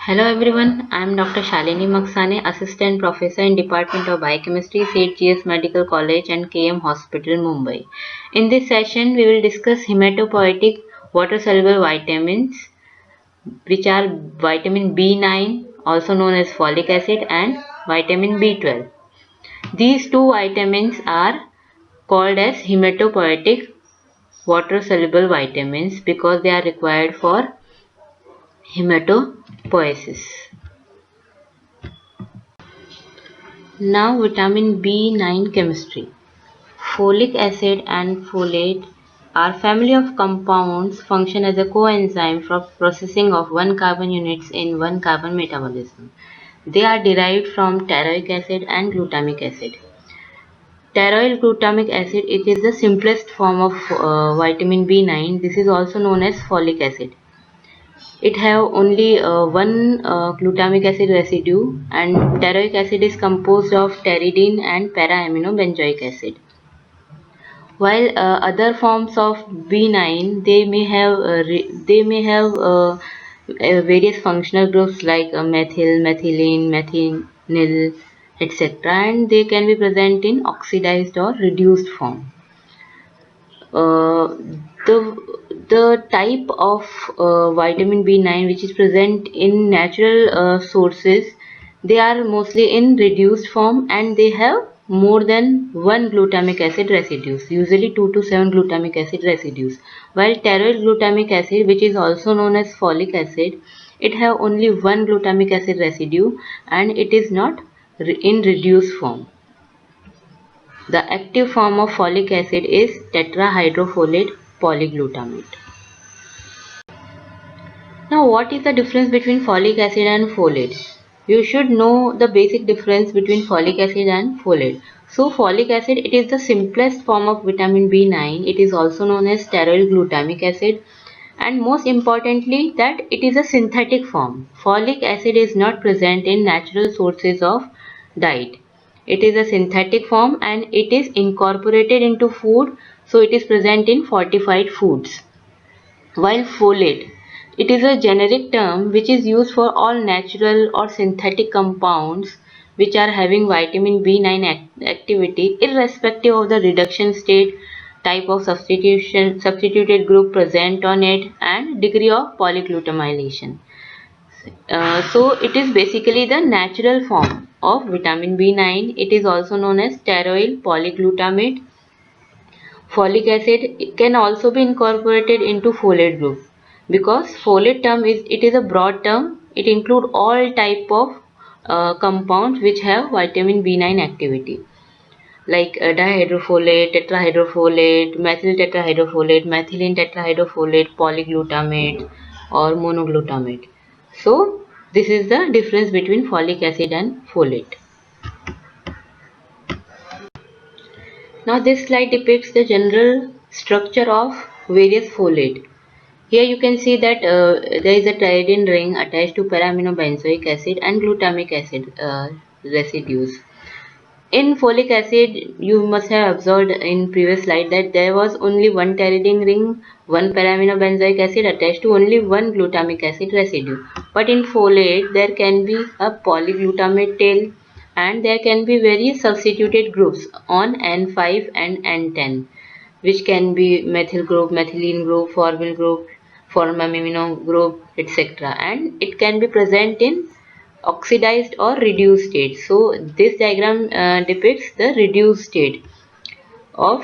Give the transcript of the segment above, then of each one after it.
Hello everyone, I am Dr. Shalini Maksane, Assistant Professor in Department of Biochemistry, GS Medical College and KM Hospital, Mumbai. In this session, we will discuss hematopoietic water-soluble vitamins, which are vitamin B9, also known as folic acid, and vitamin B12. These two vitamins are called as hematopoietic water-soluble vitamins because they are required for hematopoiesis. Now vitamin B9 chemistry. Folic acid and folate are family of compounds function as a coenzyme for processing of 1 carbon units in 1 carbon metabolism. They are derived from teichoic acid and glutamic acid. Teichoic glutamic acid, it is the simplest form of vitamin B9. This is also known as folic acid. It have only one glutamic acid residue, and teichoic acid is composed of pteridine and para-aminobenzoic acid. While other forms of B9, they may have various functional groups like methyl, methylene, methinyl, etc., and they can be present in oxidized or reduced form. Uh, the type of vitamin B9 which is present in natural sources, they are mostly in reduced form and they have more than one glutamic acid residues, usually 2 to 7 glutamic acid residues. While teichoic glutamic acid, which is also known as folic acid, it have only one glutamic acid residue and it is not in reduced form. The active form of folic acid is tetrahydrofolate polyglutamate. Now, what is the difference between folic acid and folate? You should know the basic difference between folic acid and folate. So, folic acid, it is the simplest form of vitamin B9. It is also known as steroid glutamic acid. And most importantly, that it is a synthetic form. Folic acid is not present in natural sources of diet. It is a synthetic form and it is incorporated into food, so it is present in fortified foods. While folate, it is a generic term which is used for all natural or synthetic compounds which are having vitamin B9 activity irrespective of the reduction state, type of substituted group present on it, and degree of polyglutamylation. So it is basically the natural form of vitamin B9. It is also known as steroid polyglutamate. Folic acid can also be incorporated into folate group because folate term is a broad term. It includes all type of compounds which have vitamin B9 activity like dihydrofolate, tetrahydrofolate, methyl tetrahydrofolate, methylene tetrahydrofolate, polyglutamate or monoglutamate. So this is the difference between folic acid and folate. Now this slide depicts the general structure of various folate. Here you can see that there is a tridine ring attached to para-aminobenzoic acid and glutamic acid residues. In folic acid, you must have observed in previous slide that there was only one pteridine ring, one para-aminobenzoic acid attached to only one glutamic acid residue. But in folate, there can be a polyglutamate tail and there can be various substituted groups on N5 and N10, which can be methyl group, methylene group, formyl group, formamino group, etc. And it can be present in oxidized or reduced state. So this diagram depicts the reduced state of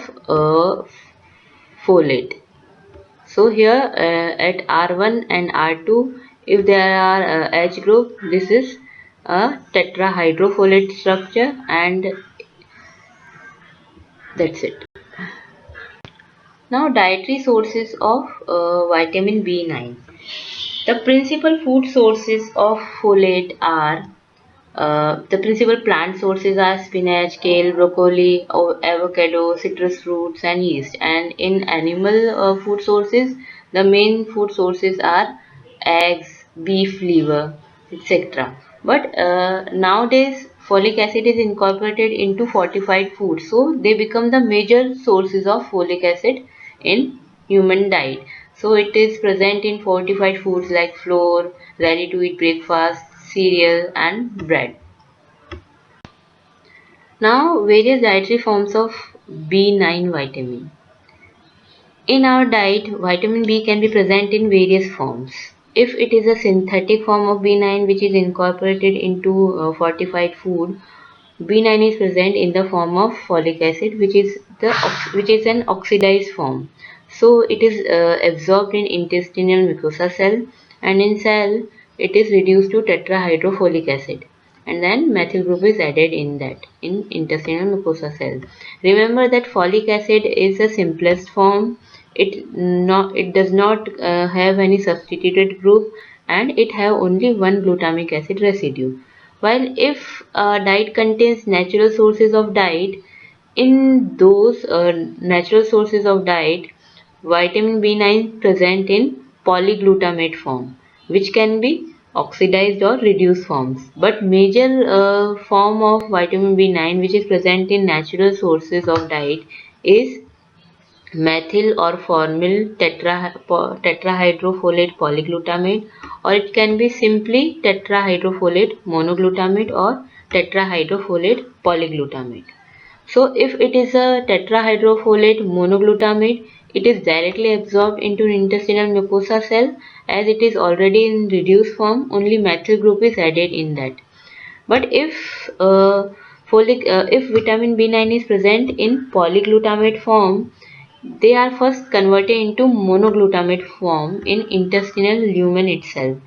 folate. So here at R1 and R2, if there are H group, this is a tetrahydrofolate structure, and that's it. Now dietary sources of vitamin B9. The principal food sources of folate are the principal plant sources are spinach, kale, broccoli, avocado, citrus fruits, and yeast. And in animal food sources, the main food sources are eggs, beef liver, etc. But nowadays, folic acid is incorporated into fortified foods, so they become the major sources of folic acid in human diet. So it is present in fortified foods like flour, ready to eat breakfast, cereal and bread. Now various dietary forms of B9 vitamin. In our diet, vitamin B can be present in various forms. If it is a synthetic form of B9 which is incorporated into fortified food, B9 is present in the form of folic acid, which is an oxidized form. So it is absorbed in intestinal mucosa cell, and in cell it is reduced to tetrahydrofolic acid, and then methyl group is added in that in intestinal mucosa cell. Remember that folic acid is the simplest form. It does not have any substituted group, and it have only one glutamic acid residue. While if a diet contains natural sources of diet, in those natural sources of diet, vitamin B9 present in polyglutamate form, which can be oxidized or reduced forms. But major form of vitamin B9 which is present in natural sources of diet is methyl or formyl tetrahydrofolate polyglutamate, or it can be simply tetrahydrofolate monoglutamate or tetrahydrofolate polyglutamate. So if it is a tetrahydrofolate monoglutamate, it is directly absorbed into intestinal mucosa cell. As it is already in reduced form, only methyl group is added in that. But if vitamin B9 is present in polyglutamate form, they are first converted into monoglutamate form in intestinal lumen itself.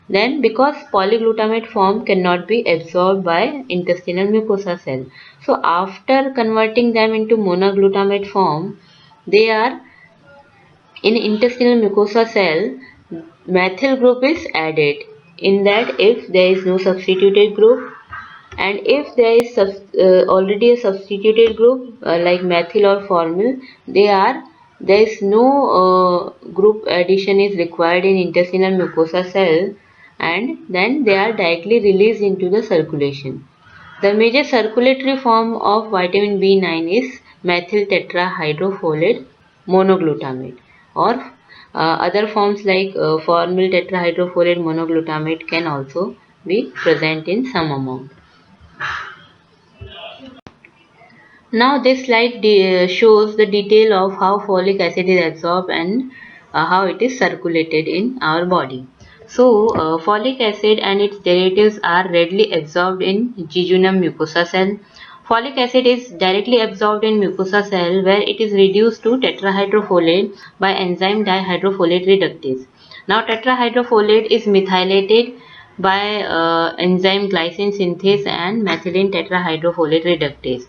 Then, because polyglutamate form cannot be absorbed by intestinal mucosa cell, so after converting them into monoglutamate form, they are in intestinal mucosa cell. Methyl group is added in that if there is no substituted group, and if there is already a substituted group like methyl or formyl, there is no group addition is required in intestinal mucosa cell, and then they are directly released into the circulation. The major circulatory form of vitamin B9 is methyl tetrahydrofolate monoglutamate, or other forms like formyl tetrahydrofolate monoglutamate can also be present in some amount. Now this slide shows the detail of how folic acid is absorbed and how it is circulated in our body. So folic acid and its derivatives are readily absorbed in jejunum mucosa cell. Folic acid is directly absorbed in mucosa cell where it is reduced to tetrahydrofolate by enzyme dihydrofolate reductase. Now tetrahydrofolate is methylated by enzyme glycine synthase and methylene tetrahydrofolate reductase.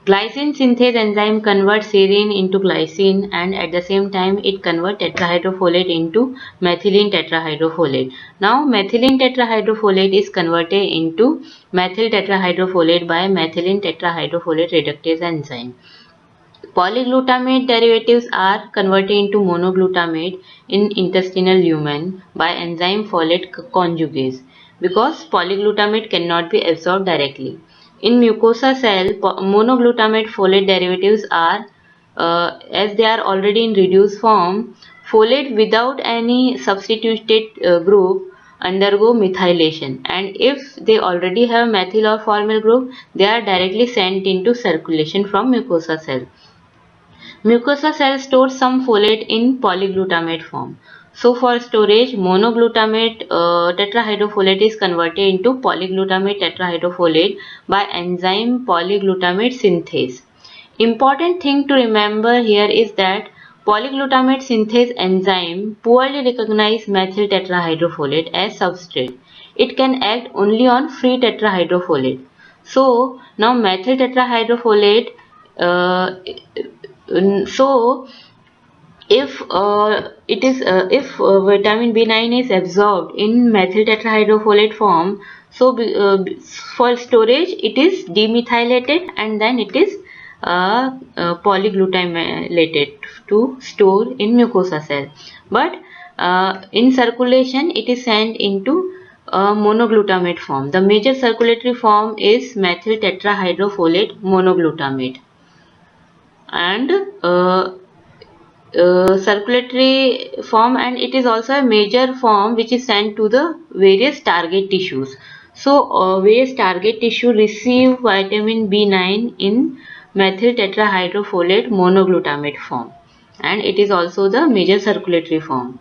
Glycine synthase enzyme converts serine into glycine, and at the same time it converts tetrahydrofolate into methylene tetrahydrofolate. Now methylene tetrahydrofolate is converted into methyl tetrahydrofolate by methylene tetrahydrofolate reductase enzyme. Polyglutamate derivatives are converted into monoglutamate in intestinal lumen by enzyme folate conjugase, because polyglutamate cannot be absorbed directly. In mucosa cell, monoglutamate folate derivatives are, as they are already in reduced form, folate without any substituted group undergo methylation, and if they already have methyl or formyl group, they are directly sent into circulation from mucosa cell. Mucosa cells store some folate in polyglutamate form. So for storage, monoglutamate tetrahydrofolate is converted into polyglutamate tetrahydrofolate by enzyme polyglutamate synthase. Important thing to remember here is that polyglutamate synthase enzyme poorly recognizes methyl tetrahydrofolate as substrate. It can act only on free tetrahydrofolate. So now methyl tetrahydrofolate uh, so if vitamin B9 is absorbed in methyl tetrahydrofolate form, so for storage it is demethylated and then it is polyglutamated to store in mucosa cell. But in circulation it is sent into monoglutamate form. The major circulatory form is methyl tetrahydrofolate monoglutamate, and circulatory form, and it is also a major form which is sent to the various target tissues. So various target tissue receive vitamin B9 in methyl tetrahydrofolate monoglutamate form, and it is also the major circulatory form.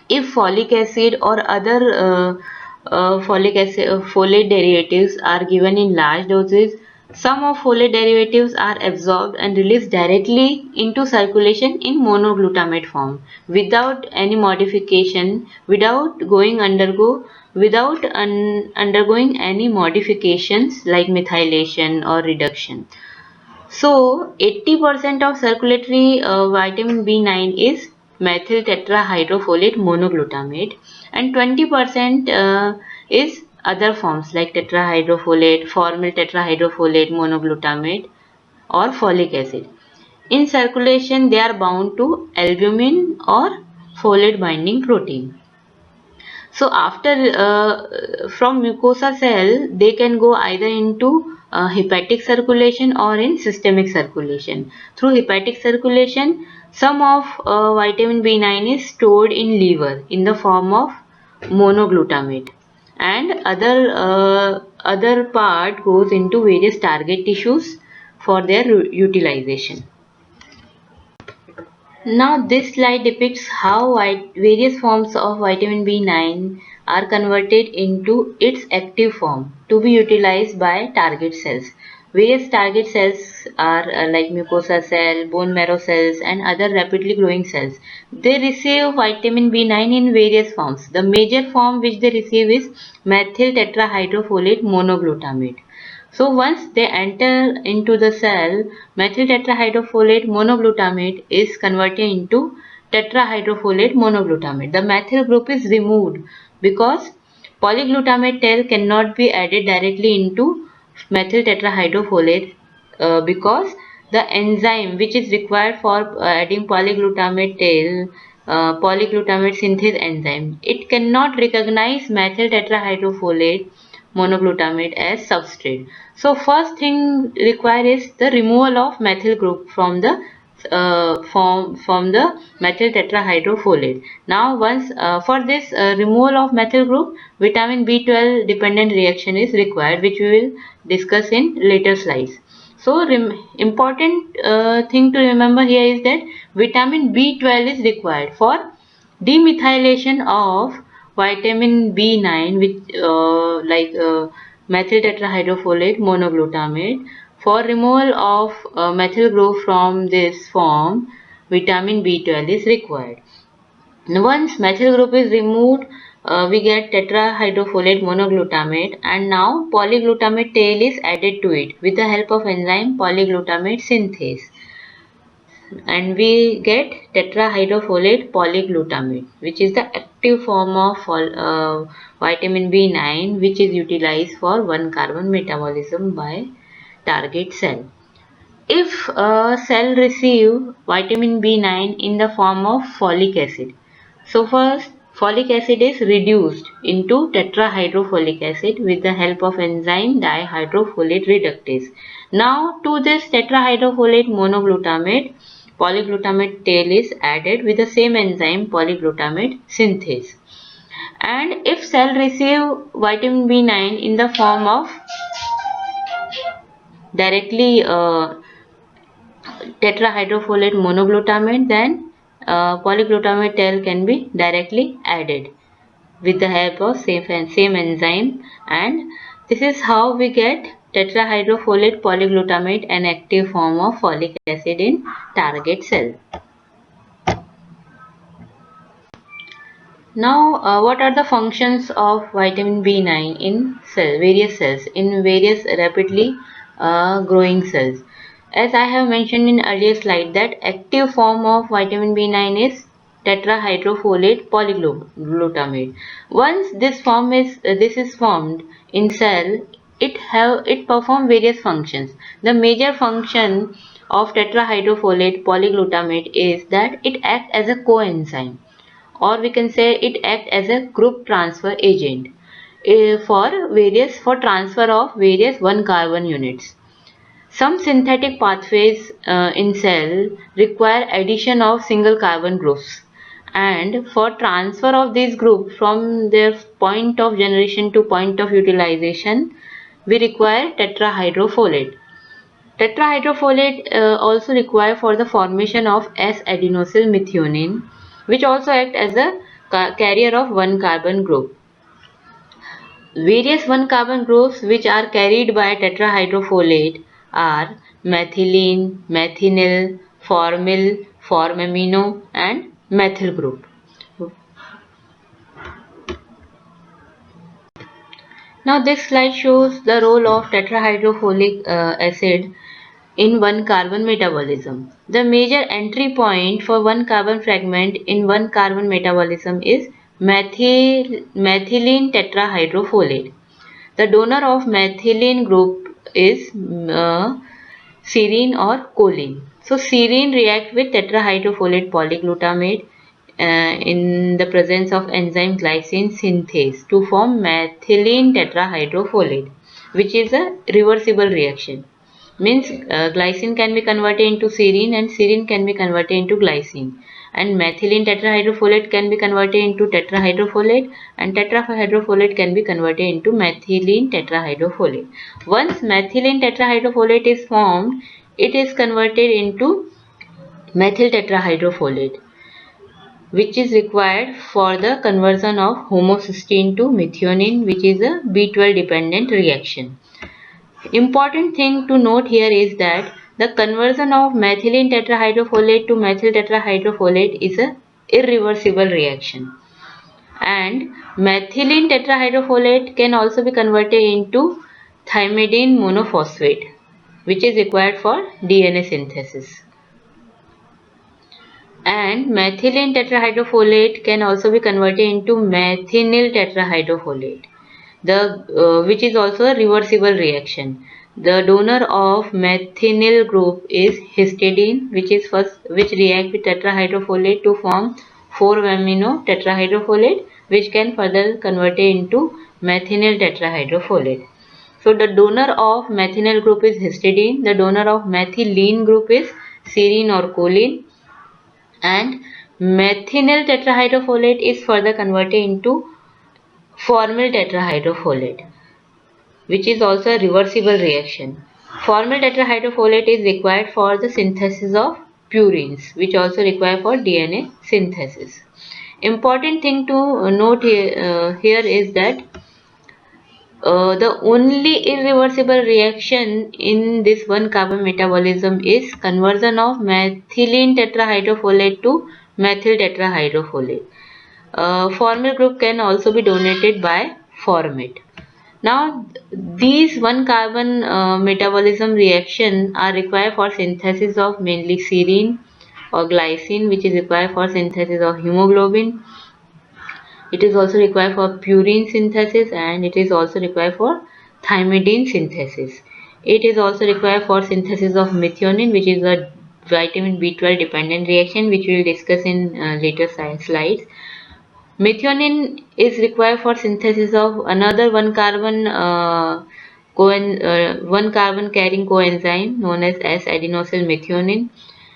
If folic acid or other folate derivatives are given in large doses, some of folate derivatives are absorbed and released directly into circulation in monoglutamate form without any modification, without undergoing any modifications like methylation or reduction. So 80% of circulatory vitamin B9 is methyl tetrahydrofolate monoglutamate, and 20% is other forms like tetrahydrofolate, formal tetrahydrofolate monoglutamate, or folic acid. In circulation, they are bound to albumin or folate binding protein. So after from mucosa cell, they can go either into hepatic circulation or in systemic circulation. Through hepatic circulation, some of vitamin B9 is stored in liver in the form of monoglutamate, and other part goes into various target tissues for their utilization. Now this slide depicts how various forms of vitamin B9 are converted into its active form to be utilized by target cells. Various target cells are like mucosa cell, bone marrow cells, and other rapidly growing cells. They receive vitamin B9 in various forms. The major form which they receive is methyl tetrahydrofolate monoglutamate. So once they enter into the cell, methyl tetrahydrofolate monoglutamate is converted into tetrahydrofolate monoglutamate. The methyl group is removed because polyglutamate tail cannot be added directly into methyl tetrahydrofolate because the enzyme which is required for adding polyglutamate tail, polyglutamate synthase enzyme, it cannot recognize methyl tetrahydrofolate monoglutamate as substrate. So first thing required is the removal of methyl group from the from the methyl tetrahydrofolate. Now once for this removal of methyl group, vitamin B12 dependent reaction is required, which we will discuss in later slides. So important thing to remember here is that vitamin B12 is required for demethylation of vitamin B9 with methyl tetrahydrofolate monoglutamate. For removal of methyl group from this form, vitamin B12 is required. Now, once methyl group is removed, we get tetrahydrofolate monoglutamate, and now polyglutamate tail is added to it with the help of enzyme polyglutamate synthase, and we get tetrahydrofolate polyglutamate, which is the active form of vitamin B9, which is utilized for 1-carbon metabolism by target cell. If a cell receive vitamin B9 in the form of folic acid, so first folic acid is reduced into tetrahydrofolic acid with the help of enzyme dihydrofolate reductase. Now to this tetrahydrofolate monoglutamate, polyglutamate tail is added with the same enzyme polyglutamate synthase. And if cell receive vitamin B9 in the form of directly tetrahydrofolate monoglutamate, then polyglutamate tail can be directly added with the help of same enzyme, and this is how we get tetrahydrofolate polyglutamate, an active form of folic acid in target cell. Now, what are the functions of vitamin B9 in various cells, in various rapidly growing cells? As I have mentioned in earlier slide, that active form of vitamin B9 is tetrahydrofolate polyglutamate. Once this is formed in cell, it perform various functions. The major function of tetrahydrofolate polyglutamate is that it acts as a coenzyme, or we can say it acts as a group transfer agent for transfer of various 1-carbon units. Some synthetic pathways in cell require addition of single carbon groups, and for transfer of these groups from their point of generation to point of utilization, we require tetrahydrofolate. Tetrahydrofolate also required for the formation of S-adenosyl methionine, which also act as a carrier of one carbon group. Various one carbon groups which are carried by tetrahydrofolate are methylene, methinyl, formyl, formamino, and methyl group. Now this slide shows the role of tetrahydrofolic acid in one carbon metabolism. The major entry point for one carbon fragment in one carbon metabolism is methylene tetrahydrofolate. The donor of methylene group is serine or choline. So serine react with tetrahydrofolate polyglutamate in the presence of enzyme glycine synthase to form methylene tetrahydrofolate, which is a reversible reaction. Means glycine can be converted into serine and serine can be converted into glycine, and methylene tetrahydrofolate can be converted into tetrahydrofolate, and tetrahydrofolate can be converted into methylene tetrahydrofolate. Once methylene tetrahydrofolate is formed, it is converted into methyl tetrahydrofolate, which is required for the conversion of homocysteine to methionine, which is a B12 dependent reaction. Important thing to note here is that the conversion of methylene tetrahydrofolate to methyl tetrahydrofolate is a irreversible reaction, and methylene tetrahydrofolate can also be converted into thymidine monophosphate, which is required for DNA synthesis. And methylene tetrahydrofolate can also be converted into methinyl tetrahydrofolate, which is also a reversible reaction. The donor of methinyl group is histidine, which react with tetrahydrofolate to form 4-amino tetrahydrofolate, which can further convert it into methinyl tetrahydrofolate. So the donor of methinyl group is histidine, the donor of methylene group is serine or choline, and methinyl tetrahydrofolate is further converted into formyl tetrahydrofolate, which is also a reversible reaction. Formyl tetrahydrofolate is required for the synthesis of purines, which also require for DNA synthesis. Important thing to note here is that the only irreversible reaction in this one carbon metabolism is conversion of methylene tetrahydrofolate to methyl tetrahydrofolate. Formyl group can also be donated by formate. Now these one carbon metabolism reaction are required for synthesis of mainly serine or glycine, which is required for synthesis of hemoglobin. It is also required for purine synthesis, and it is also required for thymidine synthesis. It is also required for synthesis of methionine, which is a vitamin B12 dependent reaction, which we will discuss in later slides. Methionine is required for synthesis of another one carbon carrying coenzyme known as S-adenosyl methionine.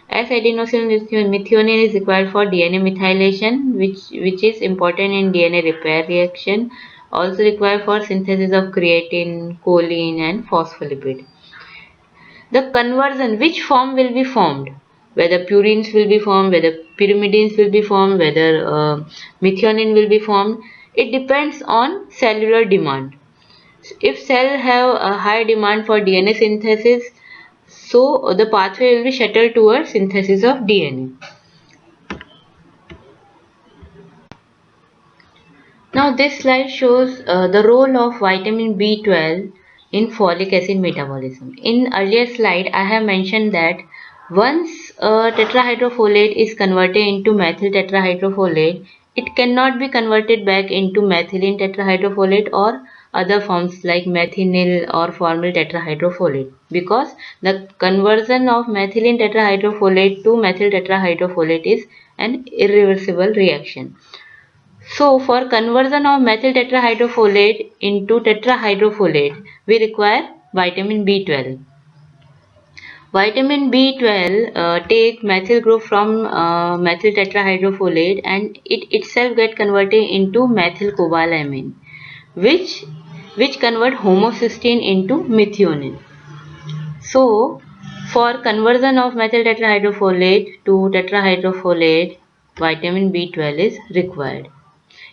S-adenosyl methionine is required for DNA methylation, which is important in DNA repair reaction. Also required for synthesis of creatine, choline, and phospholipid. The conversion, which form will be formed, whether purines will be formed, whether pyrimidines will be formed, whether methionine will be formed, it depends on cellular demand. If cell have a high demand for DNA synthesis, so the pathway will be shuttled towards synthesis of DNA. Now this slide shows the role of vitamin B12 in folic acid metabolism. In earlier slide I have mentioned that once tetrahydrofolate is converted into methyl tetrahydrofolate, it cannot be converted back into methylene tetrahydrofolate or other forms like methinyl or formyl tetrahydrofolate, because the conversion of methylene tetrahydrofolate to methyl tetrahydrofolate is an irreversible reaction. So for conversion of methyl tetrahydrofolate into tetrahydrofolate, we require vitamin B12. Vitamin B12 take methyl group from methyl tetrahydrofolate and it itself get converted into methyl cobalamin, which convert homocysteine into methionine. So, for conversion of methyl tetrahydrofolate to tetrahydrofolate, vitamin B12 is required.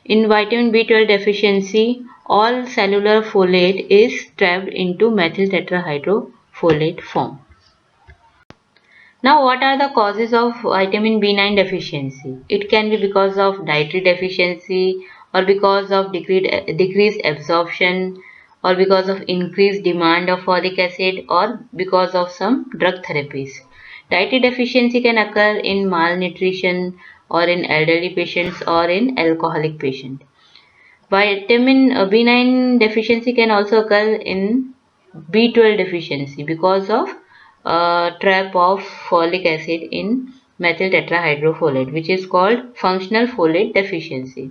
In vitamin B12 deficiency, all cellular folate is trapped into methyl tetrahydrofolate form. Now, what are the causes of vitamin B9 deficiency? It can be because of dietary deficiency or because of decreased absorption or because of increased demand of folic acid or because of some drug therapies. Dietary deficiency can occur in malnutrition or in elderly patients or in alcoholic patients. Vitamin B9 deficiency can also occur in B12 deficiency because of trap of folic acid in methyl tetrahydrofolate, which is called functional folate deficiency.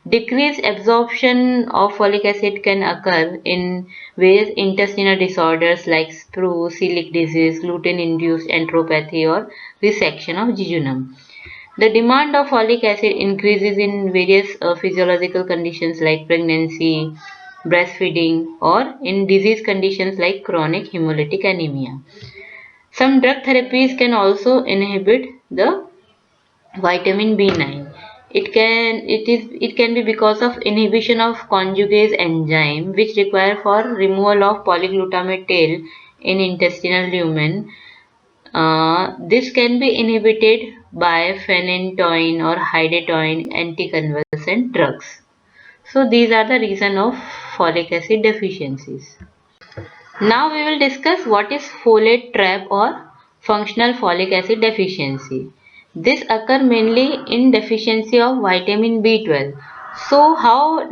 Decreased absorption of folic acid can occur in various intestinal disorders like sprue, celiac disease, gluten-induced enteropathy, or resection of jejunum. The demand of folic acid increases in various physiological conditions like pregnancy, breastfeeding, or in disease conditions like chronic hemolytic anemia. Some drug therapies can also inhibit the vitamin B9. It can be because of inhibition of conjugase enzyme which require for removal of polyglutamate tail in intestinal lumen. This can be inhibited by phenytoin or hydantoin anticonvulsant drugs. So these are the reason of folic acid deficiencies. Now we will discuss what is folate trap or functional folic acid deficiency. This occur mainly in deficiency of vitamin B12. So how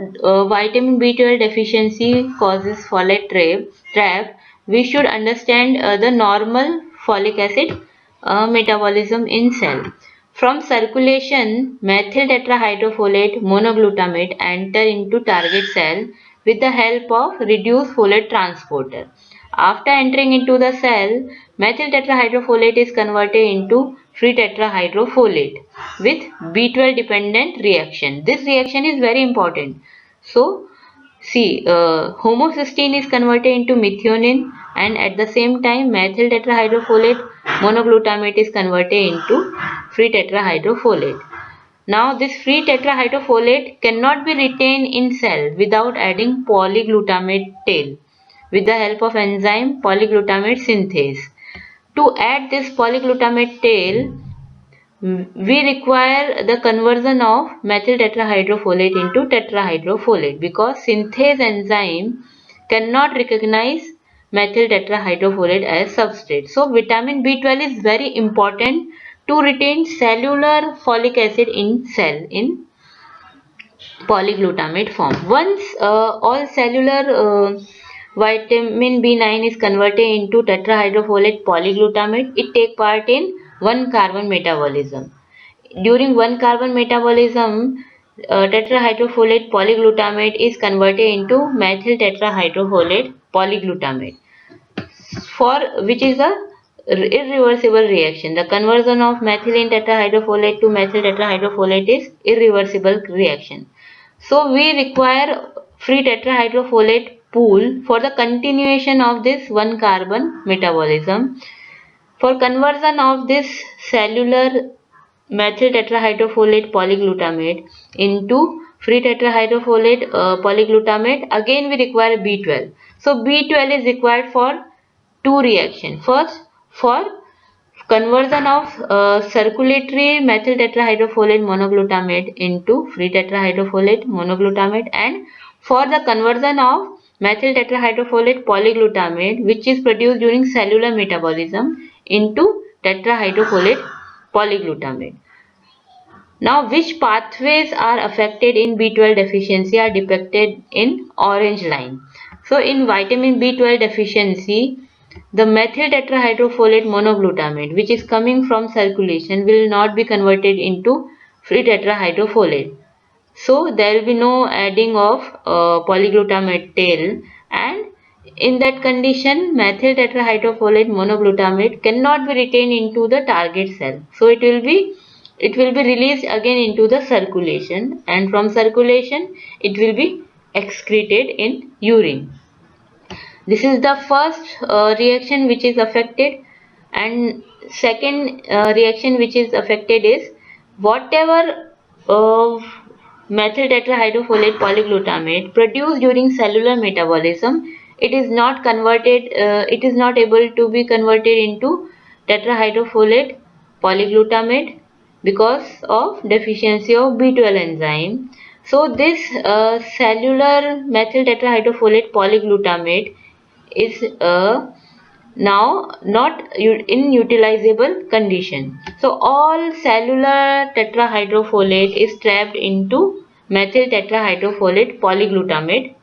vitamin B12 deficiency causes folate trap, we should understand the normal folic acid metabolism in cell. From circulation, methyl tetrahydrofolate monoglutamate enter into target cell with the help of reduced folate transporter. After entering into the cell, methyl tetrahydrofolate is converted into free tetrahydrofolate with B12 dependent reaction. This reaction is very important. So, see, homocysteine is converted into methionine and at the same time methyl tetrahydrofolate monoglutamate is converted into free tetrahydrofolate. Now this free tetrahydrofolate cannot be retained in cell without adding polyglutamate tail with the help of enzyme polyglutamate synthase. To add this polyglutamate tail, we require the conversion of methyl tetrahydrofolate into tetrahydrofolate because synthase enzyme cannot recognize methyl tetrahydrofolate as substrate. So vitamin B12 is very important to retain cellular folic acid in cell in polyglutamate form. Once all cellular vitamin B9 is converted into tetrahydrofolate polyglutamate, it take part in 1-carbon metabolism. During 1-carbon metabolism, tetrahydrofolate polyglutamate is converted into methyl tetrahydrofolate polyglutamate for which is a irreversible reaction. The conversion of methylene tetrahydrofolate to methyl tetrahydrofolate is irreversible reaction. So we require free tetrahydrofolate pool for the continuation of this 1-carbon metabolism. For conversion of this cellular methyl tetrahydrofolate polyglutamate into free tetrahydrofolate polyglutamate, again we require B12. So B12 is required for two reactions. First, for conversion of circulatory methyl tetrahydrofolate monoglutamate into free tetrahydrofolate monoglutamate and for the conversion of methyl tetrahydrofolate polyglutamate which is produced during cellular metabolism into tetrahydrofolate polyglutamate. Now which pathways are affected in B12 deficiency are depicted in orange line. So in vitamin B12 deficiency, the methyl tetrahydrofolate monoglutamate which is coming from circulation will not be converted into free tetrahydrofolate. So there will be no adding of polyglutamate tail and In that condition, methyl tetrahydrofolate monoglutamate cannot be retained into the target cell. So it will be released again into the circulation, and from circulation it will be excreted in urine. This is the first reaction which is affected, and second reaction which is affected is whatever uh, methyl tetrahydrofolate polyglutamate produced during cellular metabolism, it is not converted, it is not able to be converted into tetrahydrofolate polyglutamate because of deficiency of B12 enzyme. So this cellular methyl tetrahydrofolate polyglutamate is now not in utilizable condition. So all cellular tetrahydrofolate is trapped into methyl tetrahydrofolate polyglutamate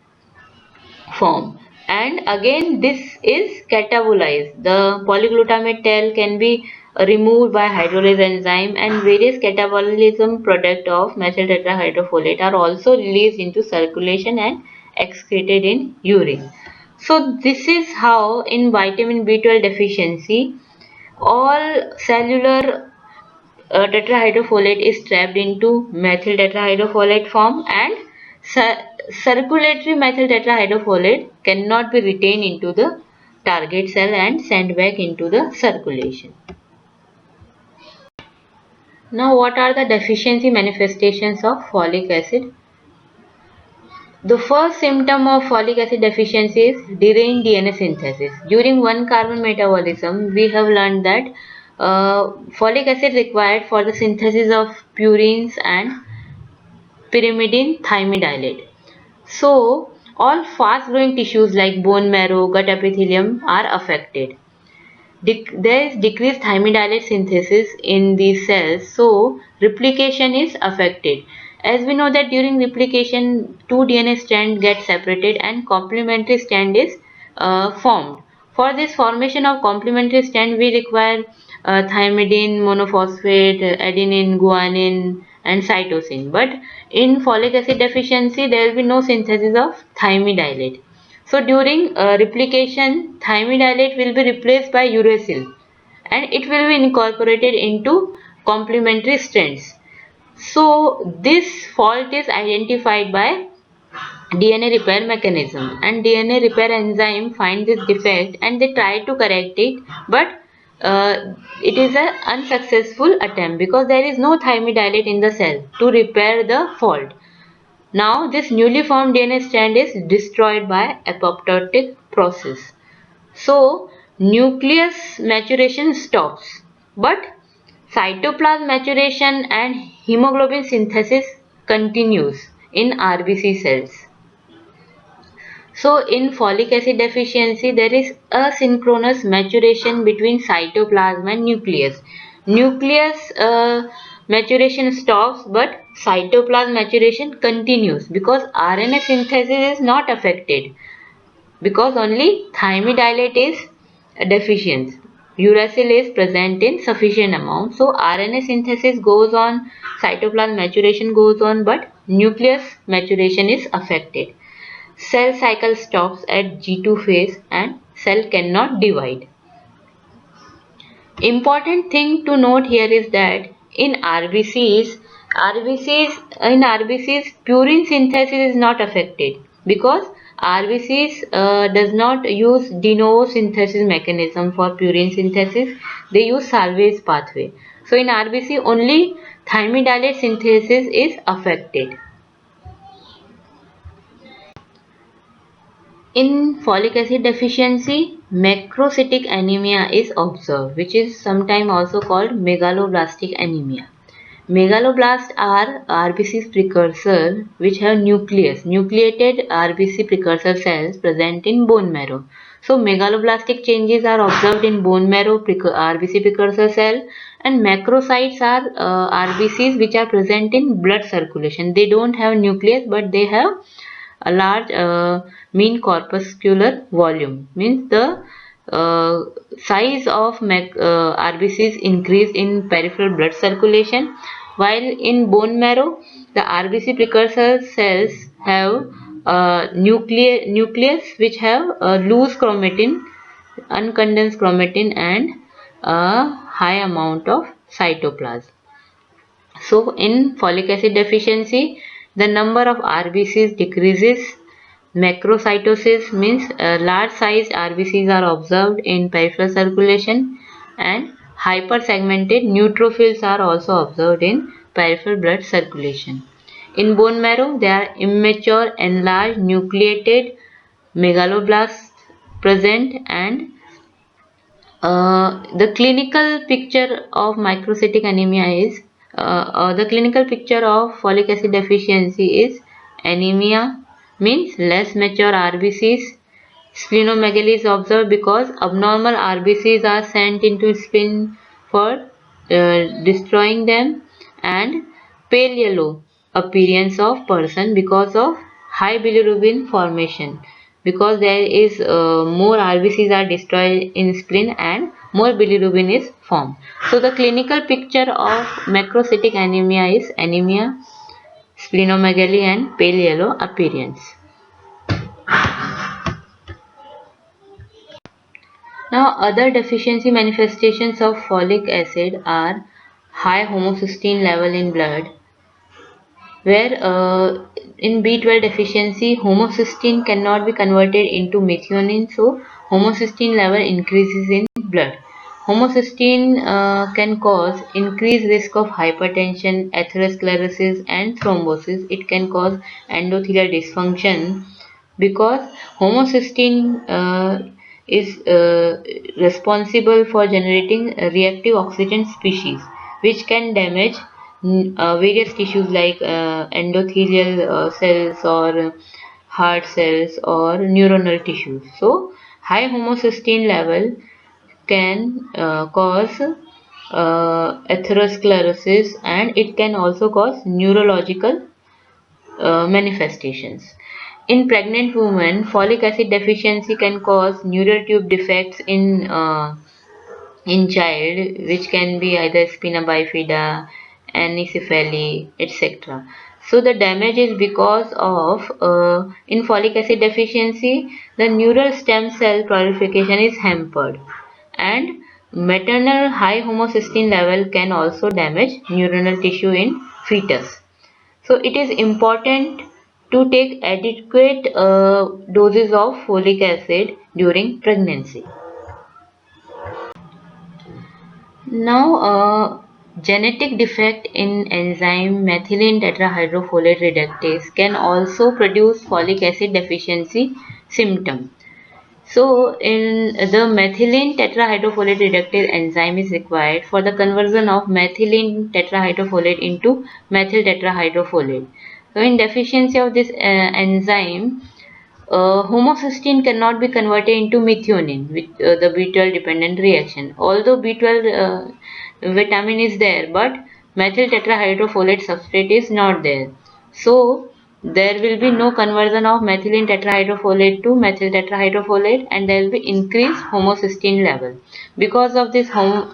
form, and again this is catabolized. The polyglutamate tail can be removed by hydrolase enzyme, and various catabolism product of methyl tetrahydrofolate are also released into circulation and excreted in urine. So this is how in vitamin B12 deficiency all cellular tetrahydrofolate is trapped into methyl tetrahydrofolate form, and circulatory methyl tetrahydrofolate cannot be retained into the target cell and sent back into the circulation. Now what are the deficiency manifestations of folic acid? The first symptom of folic acid deficiency is deranged DNA synthesis. During one carbon metabolism, we have learned that folic acid required for the synthesis of purines and pyrimidine thymidylate. So, all fast growing tissues like bone marrow, gut epithelium are affected. There is decreased thymidylate synthesis in these cells, so replication is affected. As we know that during replication, two DNA strands get separated and complementary strand is formed. For this formation of complementary strand, we require thymidine, monophosphate, adenine, guanine, and cytosine. But in folic acid deficiency, there will be no synthesis of thymidylate. So during replication, thymidylate will be replaced by uracil, and it will be incorporated into complementary strands. So this fault is identified by DNA repair mechanism, and DNA repair enzyme find this defect and they try to correct it, but it is an unsuccessful attempt because there is no thymidylate in the cell to repair the fault. Now this newly formed DNA strand is destroyed by apoptotic process. So nucleus maturation stops, but cytoplasm maturation and hemoglobin synthesis continues in RBC cells. So in folic acid deficiency, there is asynchronous maturation between cytoplasm and nucleus. Nucleus maturation stops, but cytoplasm maturation continues because RNA synthesis is not affected, because only thymidylate is deficient. Uracil is present in sufficient amount. So RNA synthesis goes on, cytoplasm maturation goes on, but nucleus maturation is affected. Cell cycle stops at G2 phase and cell cannot divide. Important thing to note here is that in RBCs purine synthesis is not affected because RBCs does not use de novo synthesis mechanism for purine synthesis. They use salvage pathway. So in RBC only thymidylate synthesis is affected. In folic acid deficiency, macrocytic anemia is observed, which is sometimes also called megaloblastic anemia. Megaloblasts are RBC's precursor which have nucleated RBC precursor cells present in bone marrow. So megaloblastic changes are observed in bone marrow RBC precursor cell, and macrocytes are RBCs which are present in blood circulation. They don't have nucleus, but they have a large mean corpuscular volume, means the size of RBCs increased in peripheral blood circulation, while in bone marrow the RBC precursor cells have nucleus which have loose chromatin, uncondensed chromatin, and a high amount of cytoplasm. So in folic acid deficiency, the number of RBCs decreases. Macrocytosis means large sized RBCs are observed in peripheral circulation, and hypersegmented neutrophils are also observed in peripheral blood circulation. In bone marrow, there are immature enlarged nucleated megaloblasts present, and the clinical picture of microcytic anemia is the clinical picture of folic acid deficiency is anemia, means less mature RBCs. Splenomegaly is observed because abnormal RBCs are sent into spleen for destroying them, and pale yellow appearance of person because of high bilirubin formation, because there is more RBCs are destroyed in spleen and more bilirubin is formed. So the clinical picture of macrocytic anemia is anemia, splenomegaly, and pale yellow appearance. Now, other deficiency manifestations of folic acid are high homocysteine level in blood, where in B12 deficiency, homocysteine cannot be converted into methionine, so homocysteine level increases in blood. Homocysteine can cause increased risk of hypertension, atherosclerosis, and thrombosis. It can cause endothelial dysfunction because homocysteine is responsible for generating reactive oxygen species, which can damage various tissues like endothelial cells or heart cells or neuronal tissues. So high homocysteine level can cause atherosclerosis, and it can also cause neurological manifestations. In pregnant women, folic acid deficiency can cause neural tube defects in child, which can be either spina bifida, anencephaly, etc. So the damage is because of in folic acid deficiency, the neural stem cell proliferation is hampered, and maternal high homocysteine level can also damage neuronal tissue in fetus. So it is important to take adequate doses of folic acid during pregnancy. Now, genetic defect in enzyme methylene tetrahydrofolate reductase can also produce folic acid deficiency symptom. So, in the methylene tetrahydrofolate reductase enzyme is required for the conversion of methylene tetrahydrofolate into methyl tetrahydrofolate. So, in deficiency of this enzyme, homocysteine cannot be converted into methionine with the B12 dependent reaction. Although B12 vitamin is there, but methyl tetrahydrofolate substrate is not there. So there will be no conversion of methylene tetrahydrofolate to methyl tetrahydrofolate, and there will be increased homocysteine level. Because of this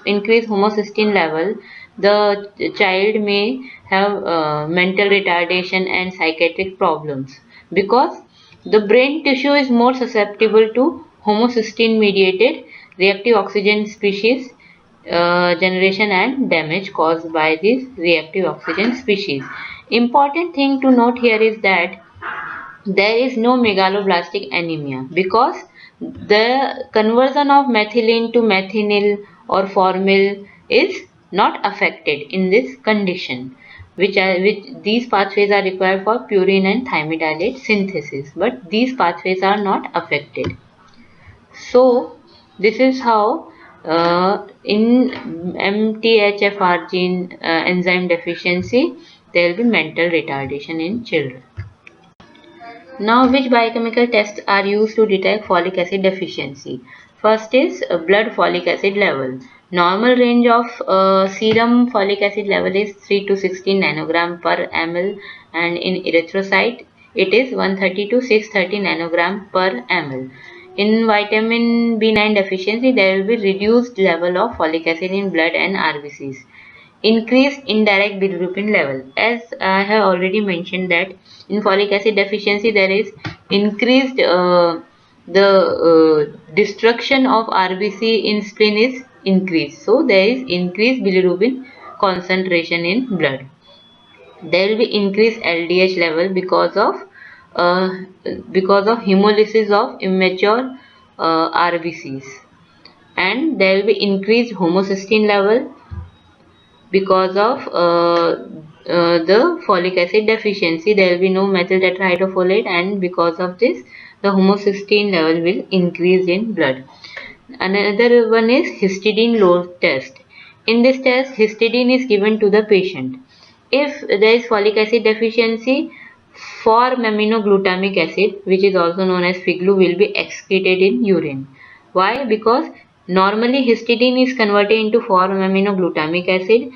increased homocysteine level, the child may have mental retardation and psychiatric problems, because the brain tissue is more susceptible to homocysteine mediated reactive oxygen species generation and damage caused by this reactive oxygen species. Important thing to note here is that there is no megaloblastic anemia, because the conversion of methylene to methinyl or formyl is not affected in this condition, which these pathways are required for purine and thymidylate synthesis, but these pathways are not affected. So this is how in MTHFR gene enzyme deficiency there will be mental retardation in children. Now, which biochemical tests are used to detect folic acid deficiency? First is blood folic acid level. Normal range of serum folic acid level is 3 to 16 nanogram per ml, and in erythrocyte it is 130 to 630 nanogram per ml. In vitamin B9 deficiency, there will be reduced level of folic acid in blood and RBCs. increased indirect bilirubin level. As I have already mentioned that in folic acid deficiency there is increased the destruction of RBC in spleen is increased. So there is increased bilirubin concentration in blood. There will be increased LDH level uh, because of hemolysis of immature RBCs, and there will be increased homocysteine level because of the folic acid deficiency. There will be no methyl tetrahydrofolate, and because of this the homocysteine level will increase in blood. Another one is histidine load test. In this test, histidine is given to the patient. If there is folic acid deficiency, form-aminoglutamic acid, which is also known as FIGLU, will be excreted in urine. Why? Because normally histidine is converted into form-aminoglutamic acid.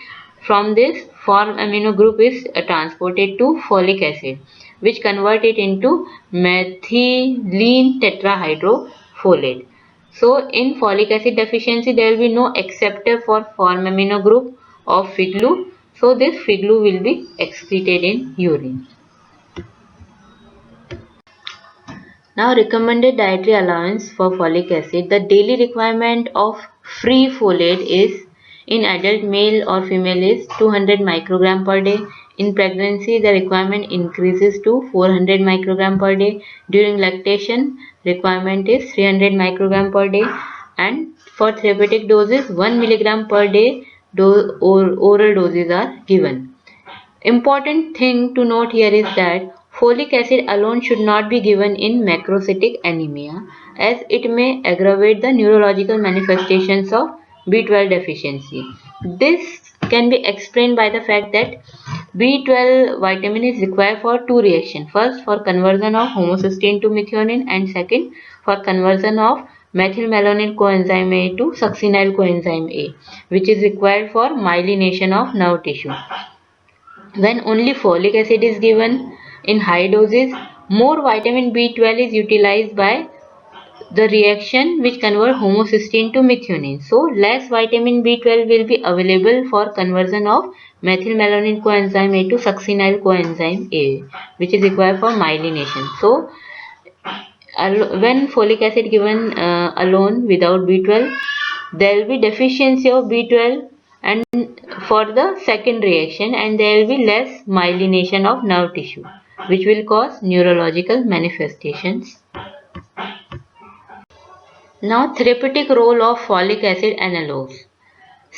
From this, form-amino group is transported to folic acid, which convert it into methylene tetrahydrofolate. So in folic acid deficiency there will be no acceptor for form amino group of FIGLU. So this FIGLU will be excreted in urine. Now recommended dietary allowance for folic acid. The daily requirement of free folate is in adult male or female is 200 microgram per day. In pregnancy the requirement increases to 400 microgram per day. During lactation requirement is 300 microgram per day, and for therapeutic doses 1 milligram per day oral doses are given. Important thing to note here is that folic acid alone should not be given in macrocytic anemia, as it may aggravate the neurological manifestations of B12 deficiency. This can be explained by the fact that B12 vitamin is required for two reactions. First, for conversion of homocysteine to methionine, and second, for conversion of methylmalonyl coenzyme A to succinyl coenzyme A, which is required for myelination of nerve tissue. When only folic acid is given in high doses, more vitamin B12 is utilized by the reaction which convert homocysteine to methionine. So less vitamin B12 will be available for conversion of methylmalonyl coenzyme A to succinyl coenzyme A, which is required for myelination. So when folic acid given alone without B12, there will be deficiency of B12 and for the second reaction, and there will be less myelination of nerve tissue, which will cause neurological manifestations. Now, therapeutic role of folic acid analogues.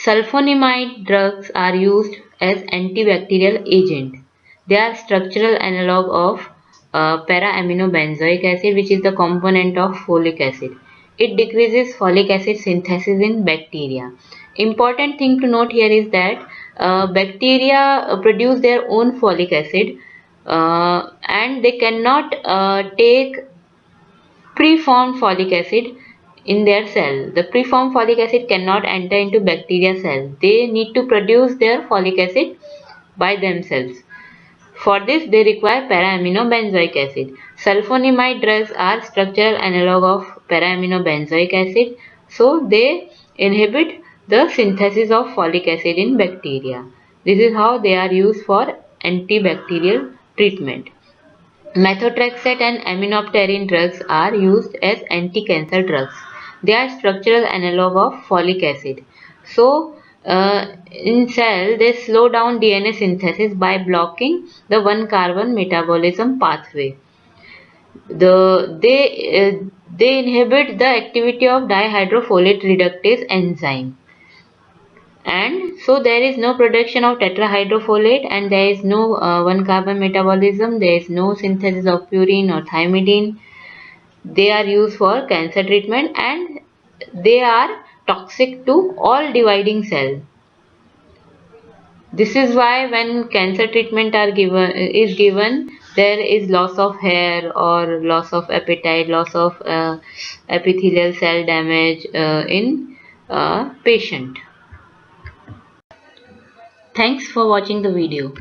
Sulfonamide drugs are used as antibacterial agent. They are structural analog of para-aminobenzoic acid, which is the component of folic acid. It decreases folic acid synthesis in bacteria. Important thing to note here is that bacteria produce their own folic acid, and they cannot take preformed folic acid in their cell. The preformed folic acid cannot enter into bacteria cell. They need to produce their folic acid by themselves. For this, they require para-aminobenzoic acid. Sulfonamide drugs are structural analog of para-aminobenzoic acid, so they inhibit the synthesis of folic acid in bacteria. This is how they are used for antibacterial treatment. Methotrexate and aminopterin drugs are used as anti-cancer drugs. They are structural analog of folic acid. So, in cell, they slow down DNA synthesis by blocking the 1-carbon metabolism pathway. They inhibit the activity of dihydrofolate reductase enzyme, and so there is no production of tetrahydrofolate, and there is no 1-carbon metabolism. There is no synthesis of purine or thymidine. They are used for cancer treatment, and they are toxic to all dividing cells. This is why when cancer treatment is given, there is loss of hair or loss of appetite, loss of epithelial cell damage in patient. Thanks for watching the video.